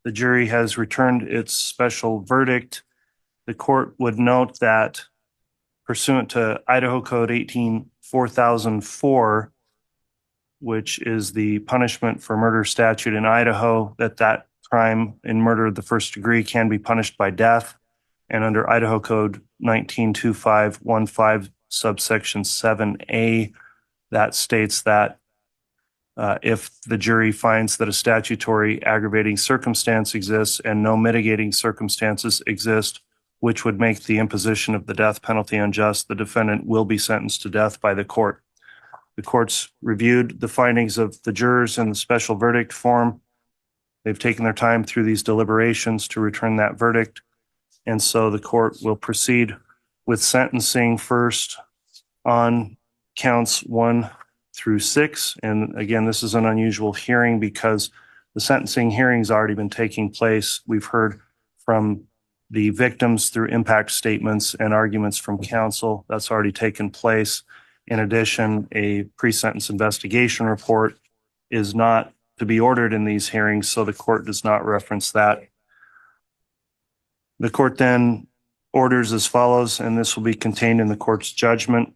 The jury has returned its special verdict. The court would note that pursuant to Idaho Code 18-4004, which is the punishment for murder statute in Idaho, that crime in murder of the first degree can be punished by death. And under Idaho Code 19-2515, subsection 7A, that states that if the jury finds that a statutory aggravating circumstance exists and no mitigating circumstances exist, which would make the imposition of the death penalty unjust, the defendant will be sentenced to death by the court. The court's reviewed the findings of the jurors in the special verdict form. They've taken their time through these deliberations to return that verdict. And so the court will proceed with sentencing first on counts 1 through 6. And again, this is an unusual hearing because the sentencing hearing's already been taking place. We've heard from the victims through impact statements and arguments from counsel. That's already taken place. In addition, a pre-sentence investigation report is not to be ordered in these hearings, so the court does not reference that. The court then orders as follows, and this will be contained in the court's judgment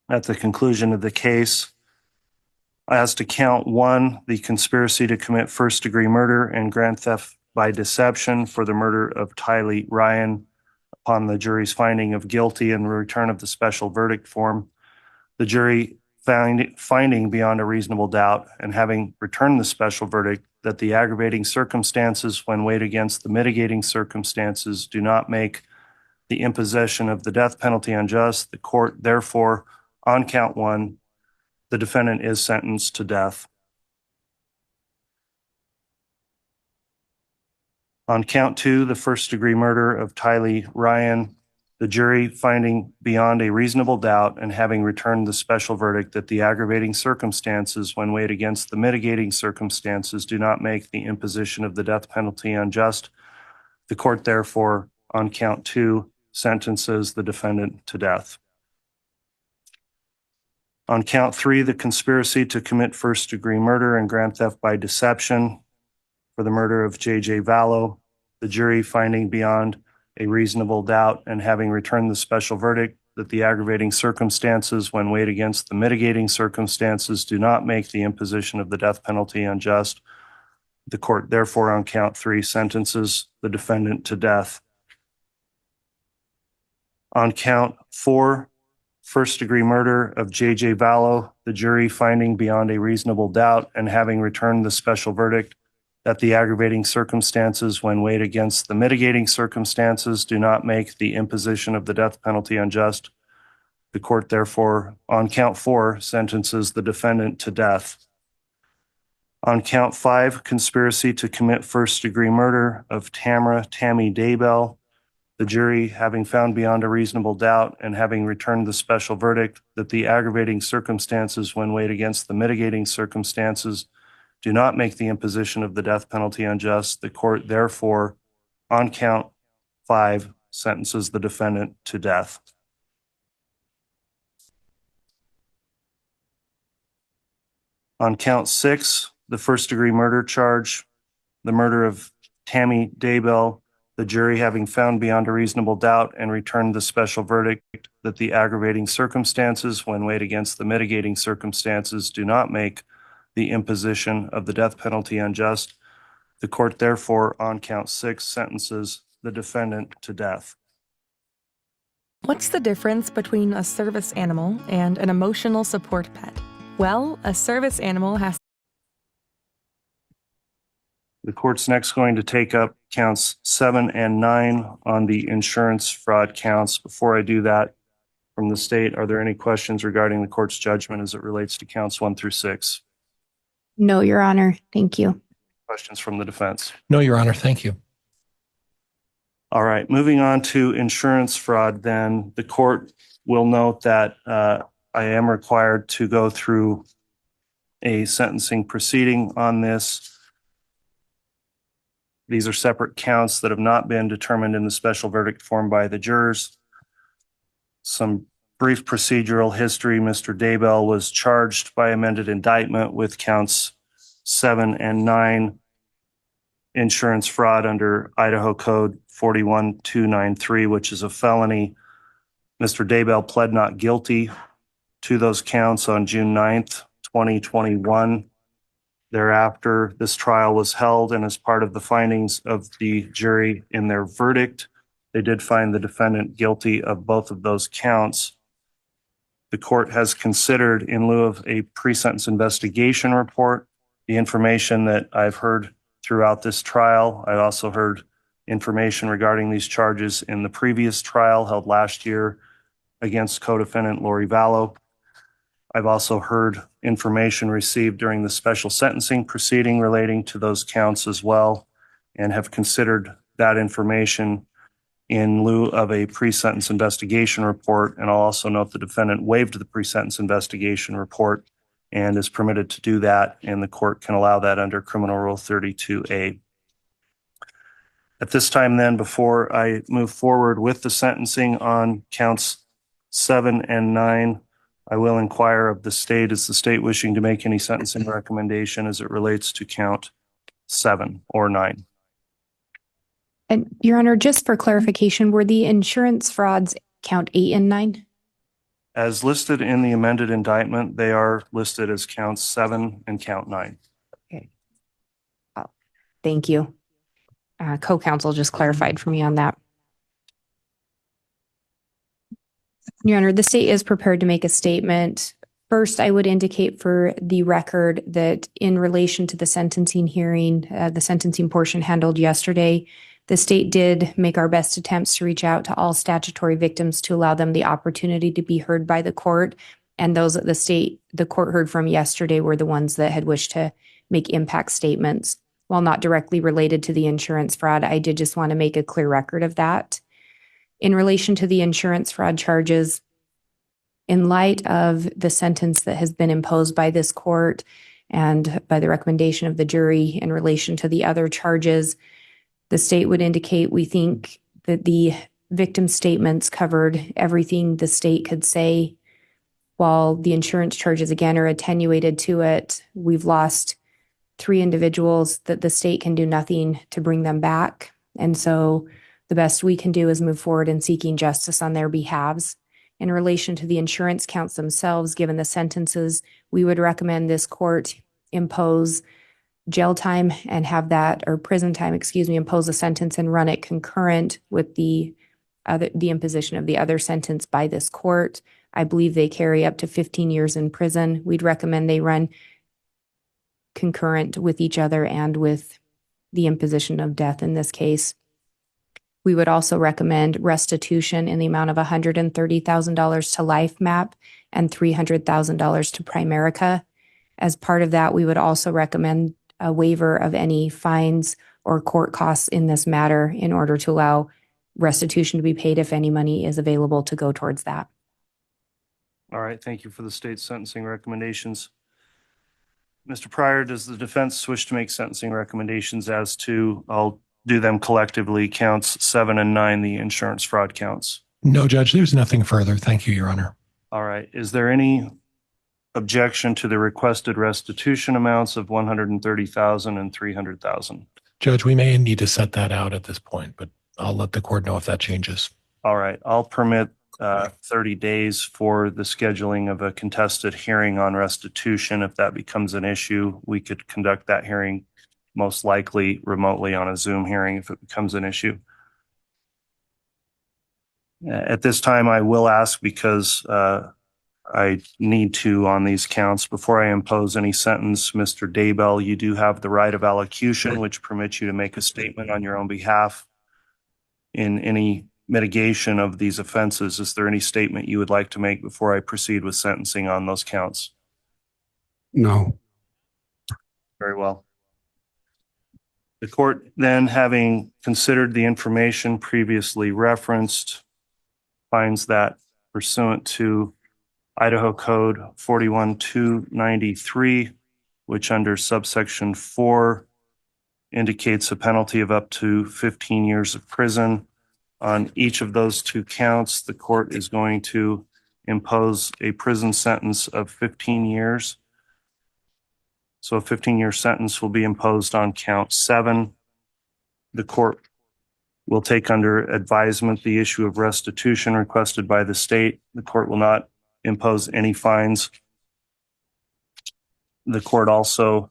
at the conclusion of the case. As to count 1, the conspiracy to commit first-degree murder and grand theft by deception for the murder of Tylee Ryan, upon the jury's finding of guilty and return of the special verdict form, the jury finding beyond a reasonable doubt and having returned the special verdict that the aggravating circumstances when weighed against the mitigating circumstances do not make the imposition of the death penalty unjust. The court, therefore, on count 1, the defendant is sentenced to death. On count 2, the first-degree murder of Tylee Ryan, the jury finding beyond a reasonable doubt and having returned the special verdict that the aggravating circumstances when weighed against the mitigating circumstances do not make the imposition of the death penalty unjust. The court, therefore, on count 2, sentences the defendant to death. On count 3, the conspiracy to commit first-degree murder and grand theft by deception for the murder of J.J. Vallow, the jury finding beyond a reasonable doubt and having returned the special verdict that the aggravating circumstances when weighed against the mitigating circumstances do not make the imposition of the death penalty unjust. The court, therefore, on count 3, sentences the defendant to death. On count 4, first-degree murder of J.J. Vallow, the jury finding beyond a reasonable doubt and having returned the special verdict that the aggravating circumstances when weighed against the mitigating circumstances do not make the imposition of the death penalty unjust. The court, therefore, on count 4, sentences the defendant to death. On count 5, conspiracy to commit first-degree murder of Tammy Daybell, the jury, having found beyond a reasonable doubt and having returned the special verdict that the aggravating circumstances when weighed against the mitigating circumstances do not make the imposition of the death penalty unjust, the court, therefore, on count 5, sentences the defendant to death. On count 6, the first-degree murder charge, the murder of Tammy Daybell, the jury, having found beyond a reasonable doubt and returned the special verdict that the aggravating circumstances when weighed against the mitigating circumstances do not make the imposition of the death penalty unjust, the court, therefore, on count 6, sentences the defendant to death. What's the difference between a service animal and an emotional support pet? Well, a service animal has... The court's next going to take up counts 7 and 9 on the insurance fraud counts. Before I do that, from the state, are there any questions regarding the court's judgment as it relates to counts 1 through 6? No, Your Honor. Thank you. Questions from the defense? No, Your Honor. Thank you. All right. Moving on to insurance fraud, then the court will note that I am required to go through a sentencing proceeding on this. These are separate counts that have not been determined in the special verdict form by the jurors. Some brief procedural history. Mr. Daybell was charged by amended indictment with counts 7 and 9. insurance fraud under Idaho Code 41293, which is a felony. Mr. Daybell pled not guilty to those counts on June 9th, 2021. Thereafter, this trial was held, and as part of the findings of the jury in their verdict, they did find the defendant guilty of both of those counts. The court has considered, in lieu of a pre-sentence investigation report, the information that I've heard throughout this trial. I also heard information regarding these charges in the previous trial held last year against co-defendant Lori Vallow. I've also heard information received during the special sentencing proceeding relating to those counts as well, and have considered that information in lieu of a pre-sentence investigation report. And I'll also note the defendant waived the pre-sentence investigation report and is permitted to do that, and the court can allow that under Criminal Rule 32A. At this time then, before I move forward with the sentencing on counts 7 and 9, I will inquire of the state. Is the state wishing to make any sentencing recommendation as it relates to count 7 or 9? And Your Honor, just for clarification, were the insurance frauds count 8 and 9? As listed in the amended indictment, they are listed as count 7 and count 9. Okay. Thank you. Co-counsel just clarified for me on that. Your Honor, the state is prepared to make a statement. First, I would indicate for the record that in relation to the sentencing hearing, the sentencing portion handled yesterday, the state did make our best attempts to reach out to all statutory victims to allow them the opportunity to be heard by the court. And those that the court heard from yesterday were the ones that had wished to make impact statements. While not directly related to the insurance fraud, I did just want to make a clear record of that. In relation to the insurance fraud charges, in light of the sentence that has been imposed by this court and by the recommendation of the jury in relation to the other charges, the state would indicate we think that the victim statements covered everything the state could say. While the insurance charges again are attenuated to it, we've lost 3 individuals that the state can do nothing to bring them back. And so the best we can do is move forward in seeking justice on their behalves. In relation to the insurance counts themselves, given the sentences, we would recommend this court impose jail time and have that, or prison time, impose a sentence and run it concurrent with the imposition of the other sentence by this court. I believe they carry up to 15 years in prison. We'd recommend they run concurrent with each other and with the imposition of death in this case. We would also recommend restitution in the amount of $130,000 to LifeMap and $300,000 to Primerica. As part of that, we would also recommend a waiver of any fines or court costs in this matter in order to allow restitution to be paid if any money is available to go towards that. All right, thank you for the state's sentencing recommendations. Mr. Pryor, does the defense wish to make sentencing recommendations as to, I'll do them collectively, counts 7 and 9, the insurance fraud counts? No, Judge, there's nothing further. Thank you, Your Honor. All right. Is there any objection to the requested restitution amounts of $130,000 and $300,000? Judge, we may need to set that out at this point, but I'll let the court know if that changes. All right. I'll permit 30 days for the scheduling of a contested hearing on restitution. If that becomes an issue, we could conduct that hearing most likely remotely on a Zoom hearing if it becomes an issue. At this time, I will ask, because I need to on these counts, before I impose any sentence, Mr. Daybell, you do have the right of allocution, which permits you to make a statement on your own behalf in any mitigation of these offenses. Is there any statement you would like to make before I proceed with sentencing on those counts? No. Very well. The court then, having considered the information previously referenced, finds that pursuant to Idaho Code 41293, which under subsection 4 indicates a penalty of up to 15 years of prison. On each of those 2 counts, the court is going to impose a prison sentence of 15 years. So a 15-year sentence will be imposed on count 7 the court will take under advisement the issue of restitution requested by the state. The court will not impose any fines. The court also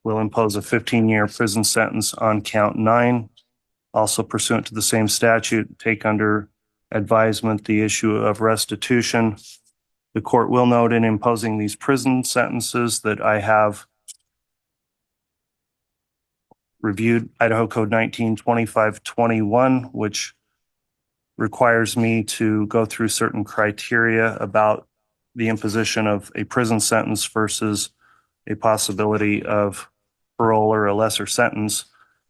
will impose a 15-year prison sentence on count 9. Also pursuant to the same statute, take under advisement the issue of restitution. The court will note in imposing these prison sentences that I have reviewed Idaho Code 192521, which requires me to go through certain criteria about the imposition of a prison sentence versus a possibility of parole or a lesser sentence.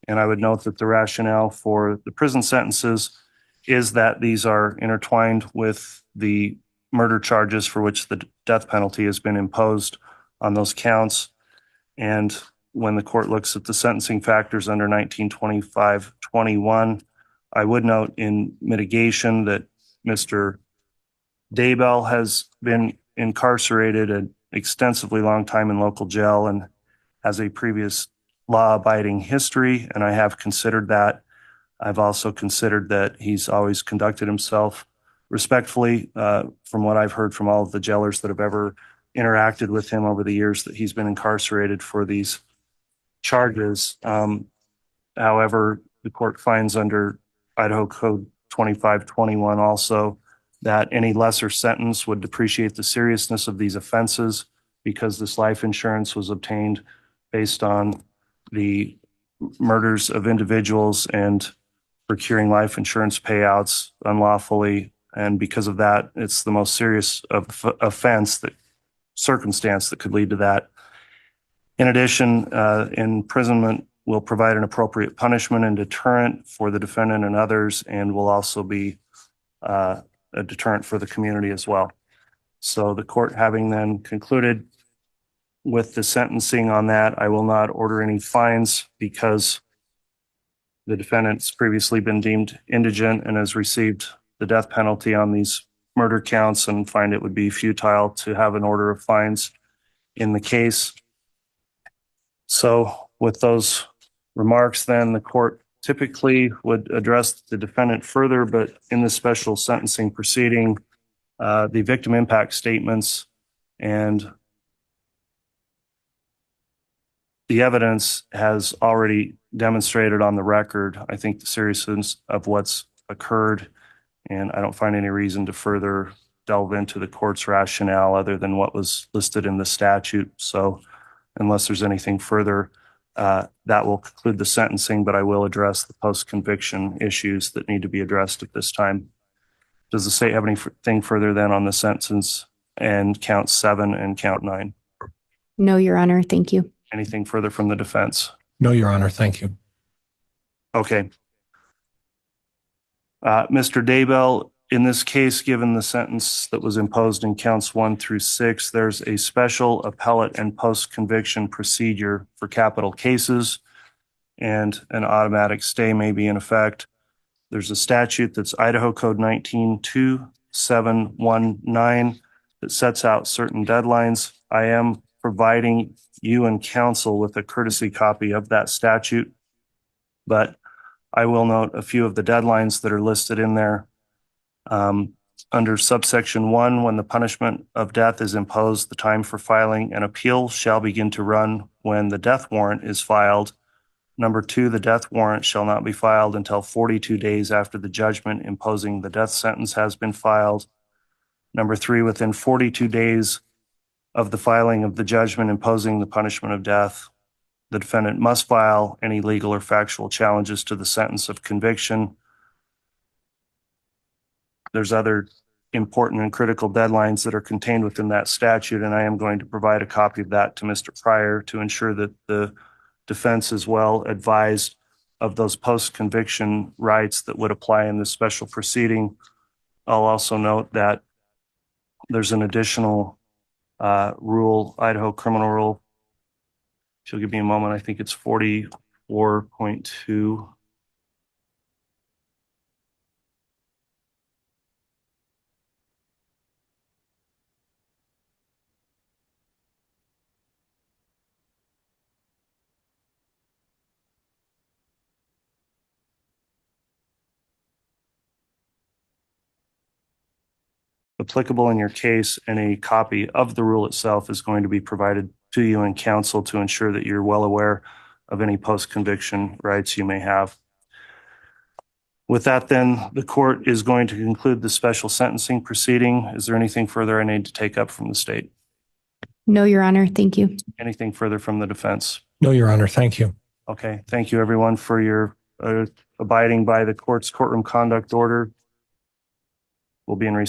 And I would note that the rationale for the prison sentences is that these are intertwined with the murder charges for which the death penalty has been imposed on those counts. And when the court looks at the sentencing factors under 1925-21, I would note in mitigation that Mr. Daybell has been incarcerated an extensively long time in local jail and has a previous law-abiding history, and I have considered that. I've also considered that he's always conducted himself respectfully, from what I've heard from all of the jailers that have ever interacted with him over the years that he's been incarcerated for these charges. However, the court finds under Idaho Code 2521 also that any lesser sentence would depreciate the seriousness of these offenses because this life insurance was obtained based on the murders of individuals and procuring life insurance payouts unlawfully. And because of that, it's the most serious offense, that circumstance that could lead to that. In addition, imprisonment will provide an appropriate punishment and deterrent for the defendant and others, and will also be a deterrent for the community as well. So the court having then concluded with the sentencing on that, I will not order any fines because the defendant's previously been deemed indigent and has received the death penalty on these murder counts, and find it would be futile to have an order of fines in the case. So with those remarks, then the court typically would address the defendant further, but in the special sentencing proceeding, the victim impact statements and the evidence has already demonstrated on the record, I think, the seriousness of what's occurred, and I don't find any reason to further delve into the court's rationale other than what was listed in the statute. So unless there's anything further, that will conclude the sentencing, but I will address the post-conviction issues that need to be addressed at this time. Does the state have anything further then on the sentence and count 7 and count 9? No, Your Honor. Thank you. Anything further from the defense? No, Your Honor. Thank you. Okay. Mr. Daybell, in this case, given the sentence that was imposed in counts 1 through 6, there's a special appellate and post-conviction procedure for capital cases, and an automatic stay may be in effect. There's a statute that's Idaho Code 192719 that sets out certain deadlines. I am providing you and counsel with a courtesy copy of that statute, but I will note a few of the deadlines that are listed in there. Under subsection 1, when the punishment of death is imposed, the time for filing an appeal shall begin to run when the death warrant is filed. Number 2, the death warrant shall not be filed until 42 days after the judgment imposing the death sentence has been filed. Number 3, within 42 days of the filing of the judgment imposing the punishment of death, the defendant must file any legal or factual challenges to the sentence of conviction. There's other important and critical deadlines that are contained within that statute, and I am going to provide a copy of that to Mr. Pryor to ensure that the defense is well advised of those post-conviction rights that would apply in this special proceeding. I'll also note that there's an additional rule, Idaho Criminal Rule. If you'll give me a moment, I think it's 44.2. applicable in your case, and a copy of the rule itself is going to be provided to you in counsel to ensure that you're well aware of any post-conviction rights you may have. With that, then, the court is going to conclude the special sentencing proceeding. Is there anything further I need to take up from the state? No, Your Honor. Thank you. Anything further from the defense? No, Your Honor. Thank you. Okay, thank you, everyone, for your abiding by the court's courtroom conduct order. We'll be in recess.